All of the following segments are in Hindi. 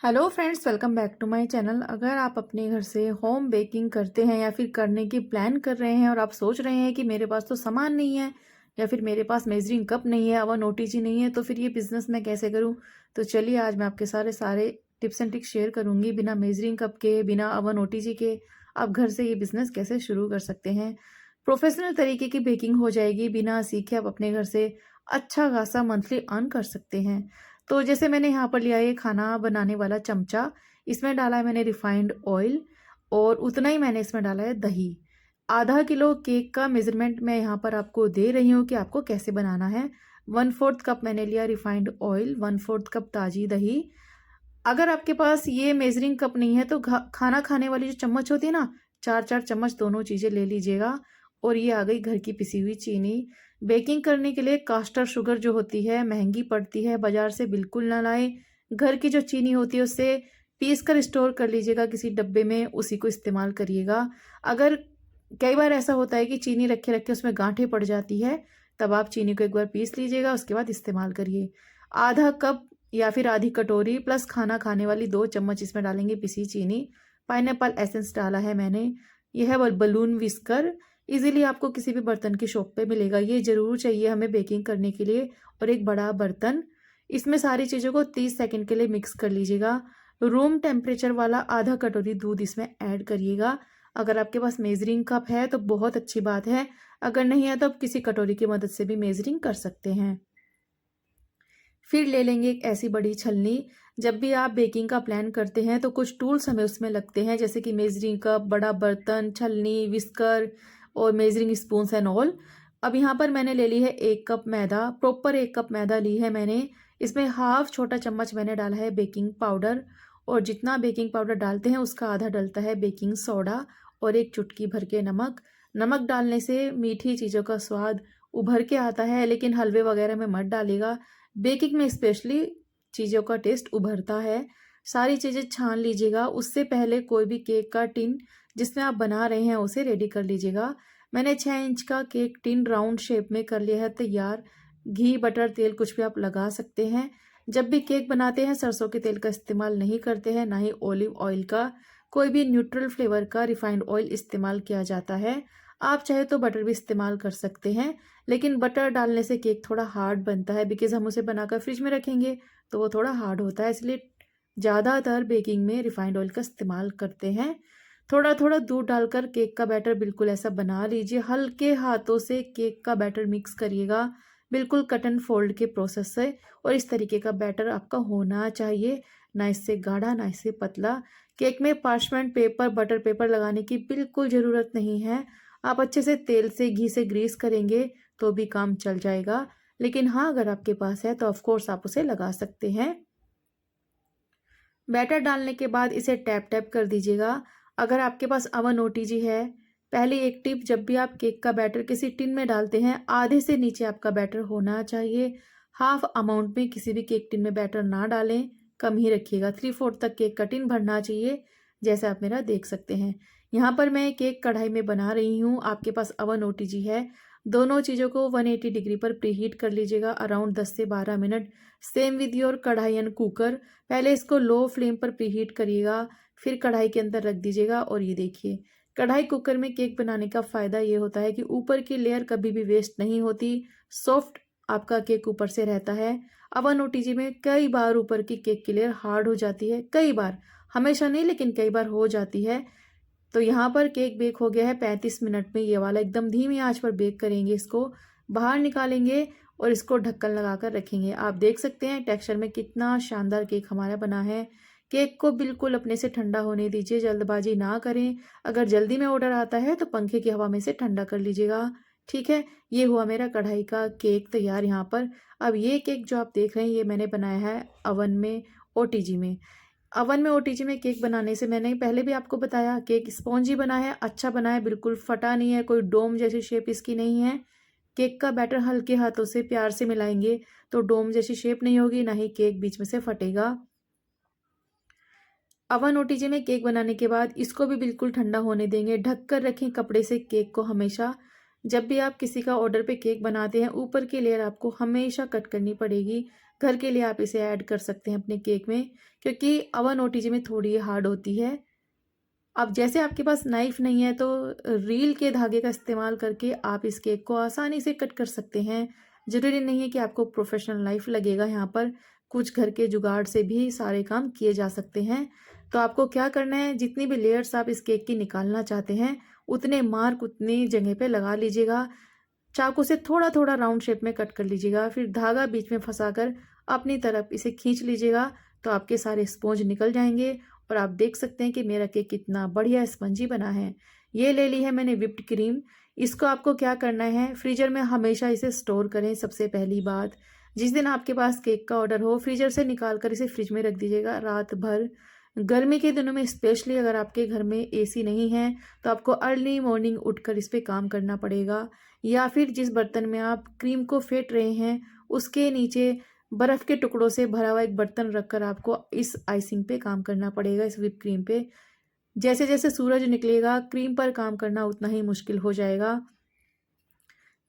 Hello friends, welcome back to my channel. अगर आप अपने घर से होम बेकिंग करते हैं या फिर करने की प्लान कर रहे हैं और आप सोच रहे हैं कि मेरे पास तो सामान नहीं है या फिर मेरे पास मेजरिंग कप नहीं है, अवन ओटीजी नहीं है, तो फिर ये बिज़नेस मैं कैसे करूं। तो चलिए आज मैं आपके सारे सारे टिप्स एंड ट्रिक्स शेयर करूंगी। बिना मेजरिंग कप के, बिना अवन ओटीजी के आप घर से ये बिज़नेस कैसे शुरू कर सकते हैं। प्रोफेशनल तरीके की बेकिंग हो जाएगी। बिना सीखे आप अपने घर से अच्छा खासा मंथली अर्न कर सकते हैं। तो जैसे मैंने यहाँ पर लिया है खाना बनाने वाला चमचा, इसमें डाला है मैंने रिफाइंड ऑयल और उतना ही मैंने इसमें डाला है दही। आधा किलो केक का मेजरमेंट मैं यहाँ पर आपको दे रही हूँ कि आपको कैसे बनाना है। 1/4 कप मैंने लिया रिफाइंड ऑयल, 1/4 कप ताजी दही। अगर आपके पास ये मेजरिंग कप नहीं है तो खाना खाने वाली जो चम्मच होती है ना, 4-4 चम्मच दोनों चीज़ें ले लीजिएगा। और ये आ गई घर की पिसी हुई चीनी। बेकिंग करने के लिए कास्टर शुगर जो होती है महंगी पड़ती है, बाजार से बिल्कुल ना लाएं। घर की जो चीनी होती है उससे पीस कर स्टोर कर लीजिएगा किसी डब्बे में, उसी को इस्तेमाल करिएगा। अगर कई बार ऐसा होता है कि चीनी रखे रखे उसमें गांठें पड़ जाती है, तब आप चीनी को एक बार पीस लीजिएगा, उसके बाद इस्तेमाल करिए। आधा कप या फिर आधी कटोरी प्लस खाना खाने वाली 2 चम्मच इसमें डालेंगे पिसी चीनी। पाइनएप्पल एसेंस डाला है मैंने। यह है बलून विस्कर, इजीली आपको किसी भी बर्तन की शॉप पे मिलेगा। ये ज़रूर चाहिए हमें बेकिंग करने के लिए। और एक बड़ा बर्तन, इसमें सारी चीज़ों को 30 सेकंड के लिए मिक्स कर लीजिएगा। रूम टेम्परेचर वाला आधा कटोरी दूध इसमें ऐड करिएगा। अगर आपके पास मेजरिंग कप है तो बहुत अच्छी बात है, अगर नहीं है तो आप किसी कटोरी की मदद से भी मेजरिंग कर सकते हैं। फिर ले लेंगे एक ऐसी बड़ी छलनी। जब भी आप बेकिंग का प्लान करते हैं तो कुछ टूल्स हमें उसमें लगते हैं, जैसे कि मेजरिंग कप, बड़ा बर्तन, छलनी, विस्कर और मेजरिंग स्पून्स एंड ऑल। अब यहाँ पर मैंने ले ली है 1 कप मैदा, प्रॉपर 1 कप मैदा ली है मैंने। इसमें हाफ छोटा चम्मच मैंने डाला है बेकिंग पाउडर। और जितना बेकिंग पाउडर डालते हैं उसका आधा डलता है बेकिंग सोडा। और एक चुटकी भर के नमक। नमक डालने से मीठी चीज़ों का स्वाद उभर के आता है, लेकिन हलवे वगैरह में मत डालिएगा। बेकिंग में स्पेशली चीज़ों का टेस्ट उभरता है। सारी चीज़ें छान लीजिएगा। उससे पहले कोई भी केक का टिन जिसमें आप बना रहे हैं उसे रेडी कर लीजिएगा। मैंने 6 इंच का केक टिन राउंड शेप में कर लिया है तैयार। घी, बटर, तेल कुछ भी आप लगा सकते हैं। जब भी केक बनाते हैं सरसों के तेल का इस्तेमाल नहीं करते हैं, ना ही ऑलिव ऑयल का। कोई भी न्यूट्रल फ्लेवर का रिफाइंड ऑयल इस्तेमाल किया जाता है। आप चाहे तो बटर भी इस्तेमाल कर सकते हैं, लेकिन बटर डालने से केक थोड़ा हार्ड बनता है, बिकॉज हम उसे बनाकर फ्रिज में रखेंगे तो वो थोड़ा हार्ड होता है। इसलिए ज़्यादातर बेकिंग में रिफाइंड ऑयल का इस्तेमाल करते हैं। थोड़ा थोड़ा दूध डालकर केक का बैटर बिल्कुल ऐसा बना लीजिए। हल्के हाथों से केक का बैटर मिक्स करिएगा, बिल्कुल कट एंड फोल्ड के प्रोसेस से। और इस तरीके का बैटर आपका होना चाहिए, ना इससे गाढ़ा ना इससे पतला। केक में पार्चमेंट पेपर, बटर पेपर लगाने की बिल्कुल ज़रूरत नहीं है। आप अच्छे से तेल से, घी से ग्रीस करेंगे तो भी काम चल जाएगा। लेकिन हाँ, अगर आपके पास है तो ऑफ कोर्स आप उसे लगा सकते हैं। बैटर डालने के बाद इसे टैप टैप कर दीजिएगा। अगर आपके पास अवन ओटीजी है, पहली एक टिप, जब भी आप केक का बैटर किसी टिन में डालते हैं आधे से नीचे आपका बैटर होना चाहिए। हाफ अमाउंट में किसी भी केक टिन में बैटर ना डालें, कम ही रखिएगा। 3/4 तक केक का टिन भरना चाहिए, जैसे आप मेरा देख सकते हैं। यहाँ पर मैं केक कढ़ाई में बना रही हूँ। आपके पास अवन ओटीजी है, दोनों चीज़ों को 180 डिग्री पर प्रीहीट कर लीजिएगा अराउंड 10 से 12 मिनट। सेम विद योर कढ़ाई एंड कुकर। पहले इसको लो फ्लेम पर प्रीहीट करिएगा, फिर कढ़ाई के अंदर रख दीजिएगा। और ये देखिए, कढ़ाई कुकर में केक बनाने का फ़ायदा ये होता है कि ऊपर की लेयर कभी भी वेस्ट नहीं होती, सॉफ्ट आपका केक ऊपर से रहता है। अवन ओटीजी में कई बार ऊपर की केक की लेयर हार्ड हो जाती है, कई बार, हमेशा नहीं लेकिन कई बार हो जाती है। तो यहाँ पर केक बेक हो गया है 35 मिनट में। ये वाला एकदम धीमी आंच पर बेक करेंगे, इसको बाहर निकालेंगे और इसको ढक्कन लगाकर रखेंगे। आप देख सकते हैं टेक्सचर में कितना शानदार केक हमारा बना है। केक को बिल्कुल अपने से ठंडा होने दीजिए, जल्दबाजी ना करें। अगर जल्दी में ऑर्डर आता है तो पंखे की हवा में से ठंडा कर लीजिएगा, ठीक है। ये हुआ मेरा कढ़ाई का केक तैयार यहाँ पर। अब ये केक जो आप देख रहे हैं ये मैंने बनाया है अवन में, ओटीजी में। अवन में ओटीजी में केक बनाने से मैंने पहले भी आपको बताया, केक स्पॉन्जी बना है, अच्छा बना है, बिल्कुल फटा नहीं है, कोई डोम जैसी शेप इसकी नहीं है। केक का बैटर हल्के हाथों से प्यार से मिलाएंगे तो डोम जैसी शेप नहीं होगी, ना ही केक बीच में से फटेगा। अवन ओटीजी में केक बनाने के बाद इसको भी बिल्कुल ठंडा होने देंगे। ढक कर रखें कपड़े से केक को हमेशा। जब भी आप किसी का ऑर्डर पे केक बनाते हैं ऊपर की लेयर आपको हमेशा कट करनी पड़ेगी, घर के लिए आप इसे ऐड कर सकते हैं अपने केक में, क्योंकि अवन ओटीजी में थोड़ी हार्ड होती है। अब जैसे आपके पास नाइफ नहीं है तो रील के धागे का इस्तेमाल करके आप इस केक को आसानी से कट कर सकते हैं। ज़रूरी नहीं है कि आपको प्रोफेशनल नाइफ लगेगा, यहाँ पर कुछ घर के जुगाड़ से भी सारे काम किए जा सकते हैं। तो आपको क्या करना है, जितनी भी लेयर्स आप इस केक की निकालना चाहते हैं उतने मार्क उतनी जगह पे लगा लीजिएगा। चाकू से थोड़ा थोड़ा राउंड शेप में कट कर लीजिएगा, फिर धागा बीच में फंसाकर अपनी तरफ इसे खींच लीजिएगा, तो आपके सारे स्पॉन्ज निकल जाएंगे और आप देख सकते हैं कि मेरा केक कितना बढ़िया स्पंजी बना है। ये ले ली है मैंने व्हिप्ड क्रीम। इसको आपको क्या करना है, फ्रीजर में हमेशा इसे स्टोर करें। सबसे पहली बात, जिस दिन आपके पास केक का ऑर्डर हो फ्रीजर से निकाल कर इसे फ्रिज में रख दीजिएगा रात भर। गर्मी के दिनों में स्पेशली अगर आपके घर में एसी नहीं है तो आपको अर्ली मॉर्निंग उठकर इस पर काम करना पड़ेगा, या फिर जिस बर्तन में आप क्रीम को फेंट रहे हैं उसके नीचे बर्फ़ के टुकड़ों से भरा हुआ एक बर्तन रखकर आपको इस आइसिंग पे काम करना पड़ेगा, इस व्हिप क्रीम पे। जैसे जैसे सूरज निकलेगा क्रीम पर काम करना उतना ही मुश्किल हो जाएगा।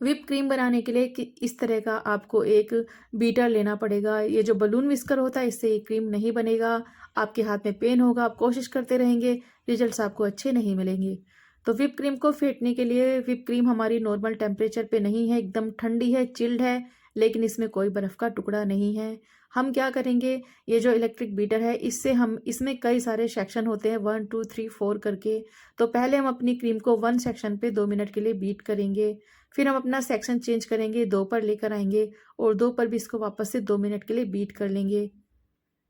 व्हिप क्रीम बनाने के लिए कि इस तरह का आपको एक बीटर लेना पड़ेगा। ये जो बलून विस्कर होता है इससे ये क्रीम नहीं बनेगा, आपके हाथ में पेन होगा, आप कोशिश करते रहेंगे, रिजल्ट्स आपको अच्छे नहीं मिलेंगे। तो व्हिप क्रीम को फेंटने के लिए, व्हिप क्रीम हमारी नॉर्मल टेम्परेचर पे नहीं है, एकदम ठंडी है, चिल्ड है, लेकिन इसमें कोई बर्फ़ का टुकड़ा नहीं है। हम क्या करेंगे, ये जो इलेक्ट्रिक बीटर है इससे हम, इसमें कई सारे सेक्शन होते हैं 1 2 3 4 करके। तो पहले हम अपनी क्रीम को 1 सेक्शन पे 2 मिनट के लिए बीट करेंगे, फिर हम अपना सेक्शन चेंज करेंगे, 2 पर लेकर आएंगे और 2 पर भी इसको वापस से 2 मिनट के लिए बीट कर लेंगे।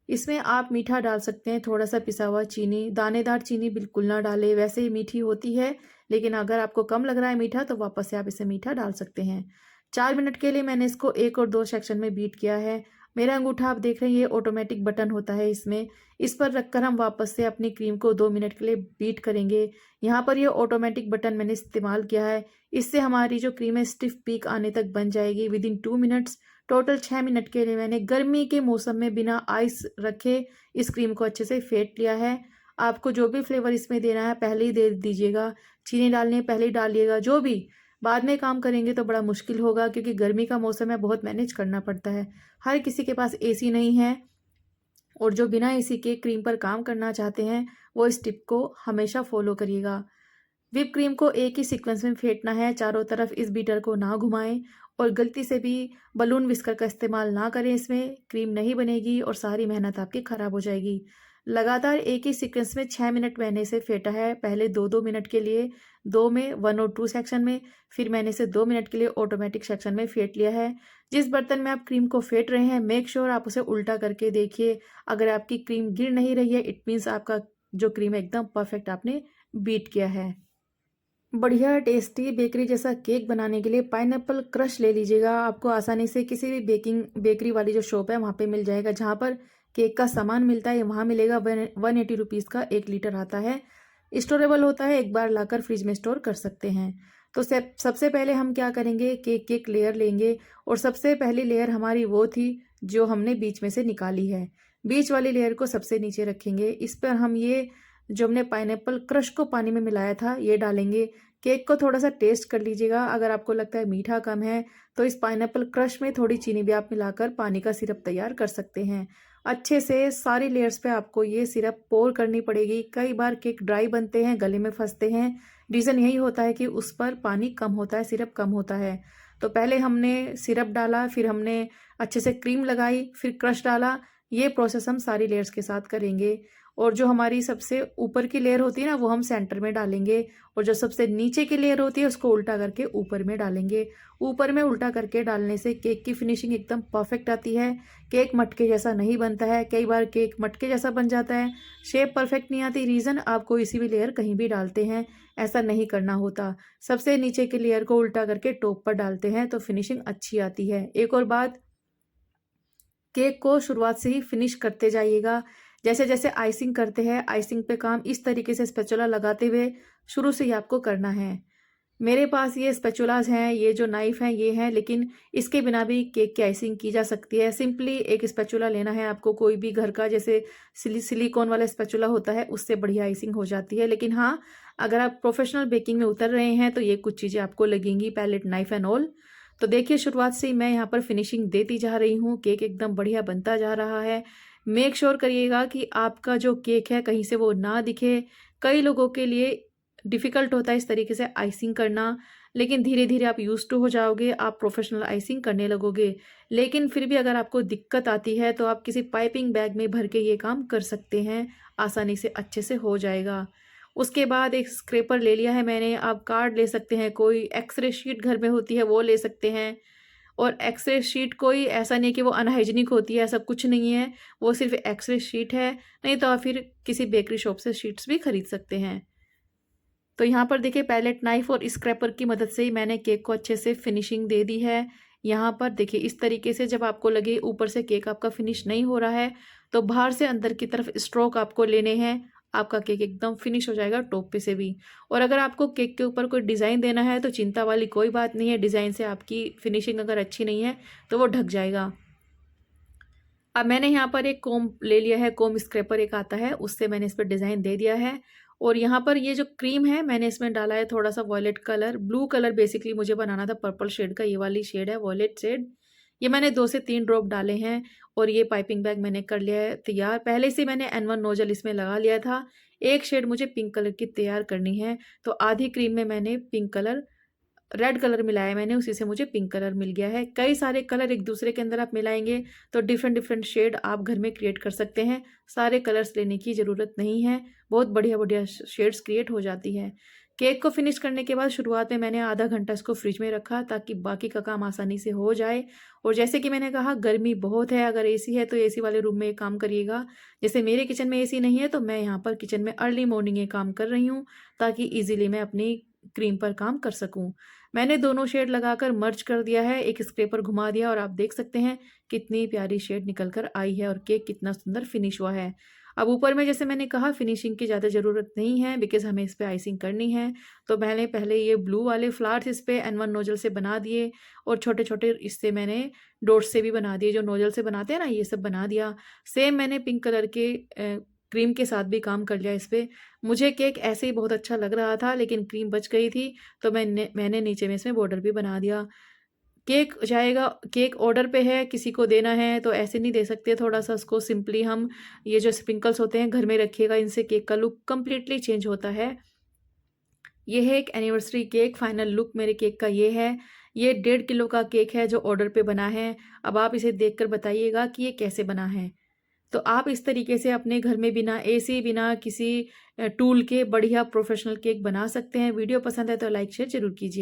इसमें आप मीठा डाल सकते हैं, थोड़ा सा पिसा हुआ चीनी, दानेदार चीनी बिल्कुल ना डालें, वैसे ही मीठी होती है, लेकिन अगर आपको कम लग रहा है मीठा तो वापस से आप इसे मीठा डाल सकते हैं। 4 मिनट के लिए मैंने इसको 1 और 2 सेक्शन में बीट किया है। मेरा अंगूठा आप देख रहे हैं, ये ऑटोमेटिक बटन होता है इसमें, इस पर रखकर हम वापस से अपनी क्रीम को 2 मिनट के लिए बीट करेंगे। यहाँ पर ये ऑटोमेटिक बटन मैंने इस्तेमाल किया है, इससे हमारी जो क्रीम है स्टिफ पीक आने तक बन जाएगी विदिन 2 मिनट्स। टोटल 6 मिनट के लिए मैंने गर्मी के मौसम में बिना आइस रखे इस क्रीम को अच्छे से फेंट लिया है। आपको जो भी फ्लेवर इसमें देना है पहले ही दे दीजिएगा, चीनी डालनी है पहले ही डालिएगा, जो भी बाद में काम करेंगे तो बड़ा मुश्किल होगा, क्योंकि गर्मी का मौसम है, बहुत मैनेज करना पड़ता है। हर किसी के पास एसी नहीं है, और जो बिना एसी के क्रीम पर काम करना चाहते हैं वो इस टिप को हमेशा फॉलो करिएगा। व्हिप क्रीम को एक ही सीक्वेंस में फेंटना है, चारों तरफ इस बीटर को ना घुमाएं और गलती से भी बलून विस्कर का इस्तेमाल ना करें, इसमें क्रीम नहीं बनेगी और सारी मेहनत आपकी ख़राब हो जाएगी। लगातार एक ही सीक्वेंस में 6 मिनट मैंने इसे फेंटा है, पहले 2-2 मिनट के लिए 2 में 1 और 2 सेक्शन में, फिर मैंने इसे 2 मिनट के लिए ऑटोमेटिक सेक्शन में फेंट लिया है। जिस बर्तन में आप क्रीम को फेंट रहे हैं मेक श्योर आप उसे उल्टा करके देखिए, अगर आपकी क्रीम गिर नहीं रही है इट मीन्स आपका जो क्रीम है एकदम परफेक्ट आपने बीट किया है। बढ़िया टेस्टी बेकरी जैसा केक बनाने के लिए पाइनएप्पल क्रश ले लीजिएगा। आपको आसानी से किसी भी बेकरी वाली जो शॉप है वहाँ पे मिल जाएगा, जहाँ पर केक का सामान मिलता है वहाँ मिलेगा। 180 रुपीज़ का 1 लीटर आता है, स्टोरेबल होता है, एक बार लाकर फ्रिज में स्टोर कर सकते हैं। तो सबसे पहले हम क्या करेंगे, केक की एक लेयर लेंगे, और सबसे पहली लेयर हमारी वो थी जो हमने बीच में से निकाली है। बीच वाली लेयर को सबसे नीचे रखेंगे, इस पर हम ये जो हमने पाइनएप्पल क्रश को पानी में मिलाया था ये डालेंगे। केक को थोड़ा सा टेस्ट कर लीजिएगा, अगर आपको लगता है मीठा कम है तो इस पाइनएप्पल क्रश में थोड़ी चीनी भी आप मिलाकर पानी का सिरप तैयार कर सकते हैं। अच्छे से सारी लेयर्स पे आपको ये सिरप पोर करनी पड़ेगी। कई बार केक ड्राई बनते हैं, गले में फंसते हैं, रीज़न यही होता है कि उस पर पानी कम होता है, सिरप कम होता है। तो पहले हमने सिरप डाला, फिर हमने अच्छे से क्रीम लगाई, फिर क्रश डाला। ये प्रोसेस हम सारी लेयर्स के साथ करेंगे, और जो हमारी सबसे ऊपर की लेयर होती है ना वो हम सेंटर में डालेंगे, और जो सबसे नीचे की लेयर होती है उसको उल्टा करके ऊपर में डालेंगे। ऊपर में उल्टा करके डालने से केक की फिनिशिंग एकदम परफेक्ट आती है, केक मटके जैसा नहीं बनता है। कई बार केक मटके जैसा बन जाता है, शेप परफेक्ट नहीं आती, रीज़न आप कोई सी भी लेयर कहीं भी डालते हैं, ऐसा नहीं करना होता। सबसे नीचे की लेयर को उल्टा करके टॉप पर डालते हैं तो फिनिशिंग अच्छी आती है। एक और बात, केक को शुरुआत से ही फिनिश करते जाइएगा। जैसे जैसे आइसिंग करते हैं, आइसिंग पे काम इस तरीके से स्पैचुला लगाते हुए शुरू से ही आपको करना है। मेरे पास ये स्पैचुलाज हैं, ये जो नाइफ हैं ये हैं, लेकिन इसके बिना भी केक की आइसिंग की जा सकती है। सिंपली एक स्पैचुला लेना है आपको, कोई भी घर का, जैसे सिलिकॉन वाला स्पैचुला होता है, उससे बढ़िया आइसिंग हो जाती है। लेकिन हाँ, अगर आप प्रोफेशनल बेकिंग में उतर रहे हैं तो ये कुछ चीज़ें आपको लगेंगी, पैलेट नाइफ एंड ऑल। तो देखिए शुरुआत से ही मैं यहाँ पर फिनिशिंग देती जा रही हूँ, केक एकदम बढ़िया बनता जा रहा है। मेक श्योर करिएगा कि आपका जो केक है कहीं से वो ना दिखे। कई लोगों के लिए डिफ़िकल्ट होता है इस तरीके से आइसिंग करना, लेकिन धीरे-धीरे आप यूज़्ड टू हो जाओगे, आप प्रोफ़ेशनल आइसिंग करने लगोगे। लेकिन फिर भी अगर आपको दिक्कत आती है तो आप किसी पाइपिंग बैग में भर के ये काम कर सकते हैं, आसानी से अच्छे से हो जाएगा। उसके बाद एक स्क्रैपर ले लिया है मैंने, आप कार्ड ले सकते हैं, कोई एक्स-रे शीट घर में होती है वो ले सकते हैं। और एक्स-रे शीट कोई ऐसा नहीं है कि वो अनहाइजीनिक होती है, ऐसा कुछ नहीं है, वो सिर्फ़ एक्स-रे शीट है, नहीं तो आप फिर किसी बेकरी शॉप से शीट्स भी खरीद सकते हैं। तो यहाँ पर देखिए पैलेट नाइफ़ और स्क्रैपर की मदद से ही मैंने केक को अच्छे से फिनिशिंग दे दी है। यहाँ पर देखिए इस तरीके से जब आपको लगे ऊपर से केक आपका फिनिश नहीं हो रहा है, तो बाहर से अंदर की तरफ स्ट्रोक आपको लेने हैं, आपका केक एकदम फिनिश हो जाएगा टॉप पे से भी। और अगर आपको केक के ऊपर कोई डिज़ाइन देना है तो चिंता वाली कोई बात नहीं है, डिज़ाइन से आपकी फिनिशिंग अगर अच्छी नहीं है, तो वो ढक जाएगा। अब मैंने यहाँ पर एक कोम्ब ले लिया है, कोम्ब स्क्रैपर एक आता है, उससे मैंने इस पे डिज़ाइन दे दिया है। और यहाँ पर ये जो क्रीम है मैंने इसमें डाला है थोड़ा-सा violet colour, blue colour basically मुझे बनाना था पर्पल शेड का, ये वाली शेड है वॉयलेट शेड। ये मैंने 2 से 3 ड्रॉप डाले हैं और ये पाइपिंग बैग मैंने कर लिया है तैयार। पहले से मैंने N1 नोज़ल इसमें लगा लिया था। एक शेड मुझे पिंक कलर की तैयार करनी है, तो आधी क्रीम में मैंने पिंक कलर रेड कलर मिलाया मैंने, उसी से मुझे पिंक कलर मिल गया है। कई सारे कलर एक दूसरे के अंदर आप मिलाएँगे तो डिफ़रेंट डिफ़रेंट शेड आप घर में क्रिएट कर सकते हैं। सारे कलर्स लेने की ज़रूरत नहीं है, बहुत बढ़िया-बढ़िया श शेड्स क्रिएट हो जाती है। केक को फिनिश करने के बाद शुरुआत में मैंने आधा घंटा इसको फ्रिज में रखा ताकि बाकी का काम आसानी से हो जाए। और जैसे कि मैंने कहा गर्मी बहुत है, अगर एसी है तो एसी वाले रूम में ये काम करिएगा। जैसे मेरे किचन में एसी नहीं है तो मैं यहाँ पर किचन में अर्ली मॉर्निंग ये काम कर रही हूँ ताकि ईज़िली मैं अपनी क्रीम पर काम कर सकूँ। मैंने दोनों शेड लगाकर मर्ज कर दिया है, एक स्क्रैपर घुमा दिया और आप देख सकते हैं कितनी प्यारी शेड निकल कर आई है और केक कितना सुंदर फिनिश हुआ है। अब ऊपर में जैसे मैंने कहा फिनिशिंग की ज़्यादा ज़रूरत नहीं है बिकॉज़ हमें इस पे आइसिंग करनी है। तो मैंने पहले ये ब्लू वाले फ्लावर्स इस पे N1 नोज़ल से बना दिए और छोटे-छोटे इससे मैंने डॉट्स से भी बना दिए, जो नोज़ल से बनाते हैं ना, ये सब बना दिया। सेम मैंने पिंक कलर के क्रीम के साथ भी काम कर लिया इस पे। मुझे केक ऐसे ही बहुत अच्छा लग रहा था लेकिन क्रीम बच गई थी, तो मैंने नीचे में इसमें बॉर्डर भी बना दिया। केक जाएगा, केक ऑर्डर पे है, किसी को देना है तो ऐसे नहीं दे सकते, थोड़ा-सा उसको सिंपली हम ये जो स्प्रिंकल्स होते हैं घर में रखिएगा, इनसे केक का लुक कंप्लीटली चेंज होता है। ये है एक एनिवर्सरी केक, फाइनल लुक मेरे केक का ये है। ये 1.5 किलो का केक है जो ऑर्डर पे बना है। अब आप इसे देखकर बताइएगा कि ये कैसे बना है। तो आप इस तरीके से अपने घर में बिना एसी, बिना किसी टूल के बढ़िया प्रोफ़ेशनल केक बना सकते हैं। वीडियो पसंद है तो लाइक शेयर ज़रूर कीजिए।